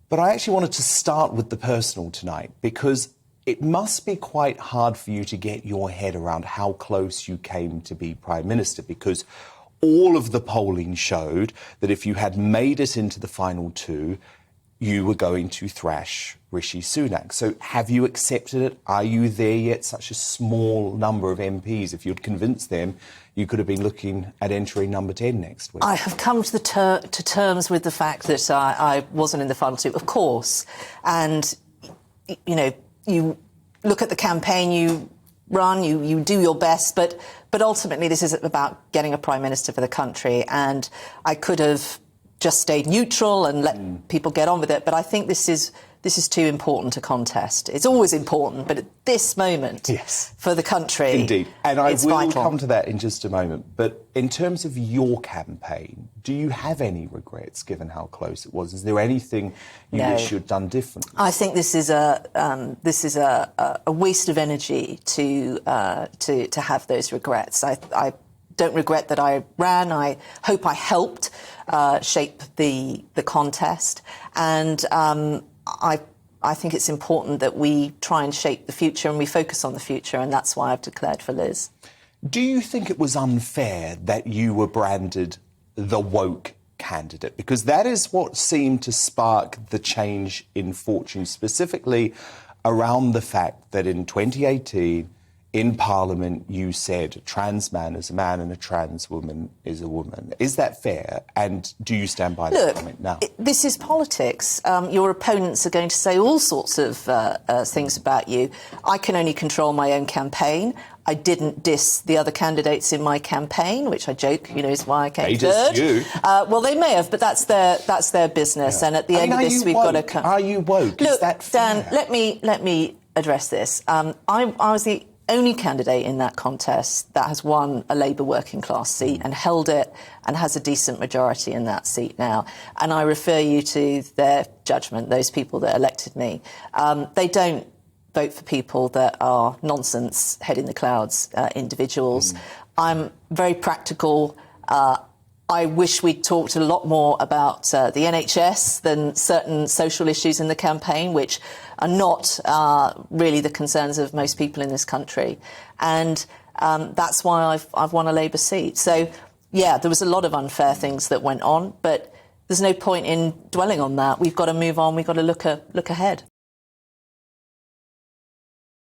But I actually wanted to start with the personal tonight, because it must be quite hard for you to get your head around how close you came to be Prime Minister, because all of the polling showed that if you had made it into the final two, you were going to thrash Rishi Sunak. So have you accepted it? Are you there yet? Such a small number of MPs. If you'd convinced them, you could have been looking at entering number 10 next week. I have come to terms with the fact that I wasn't in the final two, of course. And, you know, you look at the campaign you run, you do your best, but ultimately this is about getting a Prime Minister for the country. And I could have just stayed neutral and let people get on with it. But I think this is too important to contest. It's always important, but at this moment, yes, for the country, indeed. And I will vital. come to that in just a moment. But in terms of your campaign, do you have any regrets given how close it was? Is there anything you wish you'd done differently? I think this is a waste of energy to have those regrets. I don't regret that I ran. I hope I helped shape the contest, and I think it's important that we try and shape the future and we focus on the future, and that's why I've declared for Liz. Do you think it was unfair that you were branded the woke candidate? Because that is what seemed to spark the change in fortune, specifically around the fact that in 2018, in Parliament, you said a trans man is a man and a trans woman is a woman. Is that fair? And do you stand by that comment now? This is politics. Your opponents are going to say all sorts of things about you. I can only control my own campaign. I didn't diss the other candidates in my campaign, which I joke, you know, is why I came third. They dissed you. Well, they may have, but that's their business. Yeah. And at the end of this, we've got to. Are you woke? Look, is that fair? Dan, let me address this. I was the only candidate in that contest that has won a Labour working class seat and held it and has a decent majority in that seat now. And I refer you to their judgment, those people that elected me. They don't vote for people that are nonsense, head in the clouds individuals. I'm very practical. I wish we'd talked a lot more about the NHS than certain social issues in the campaign, which are not really the concerns of most people in this country. And that's why I've won a Labour seat. So, yeah, there was a lot of unfair things that went on, but there's no point in dwelling on that. We've got to move on. We've got to look ahead.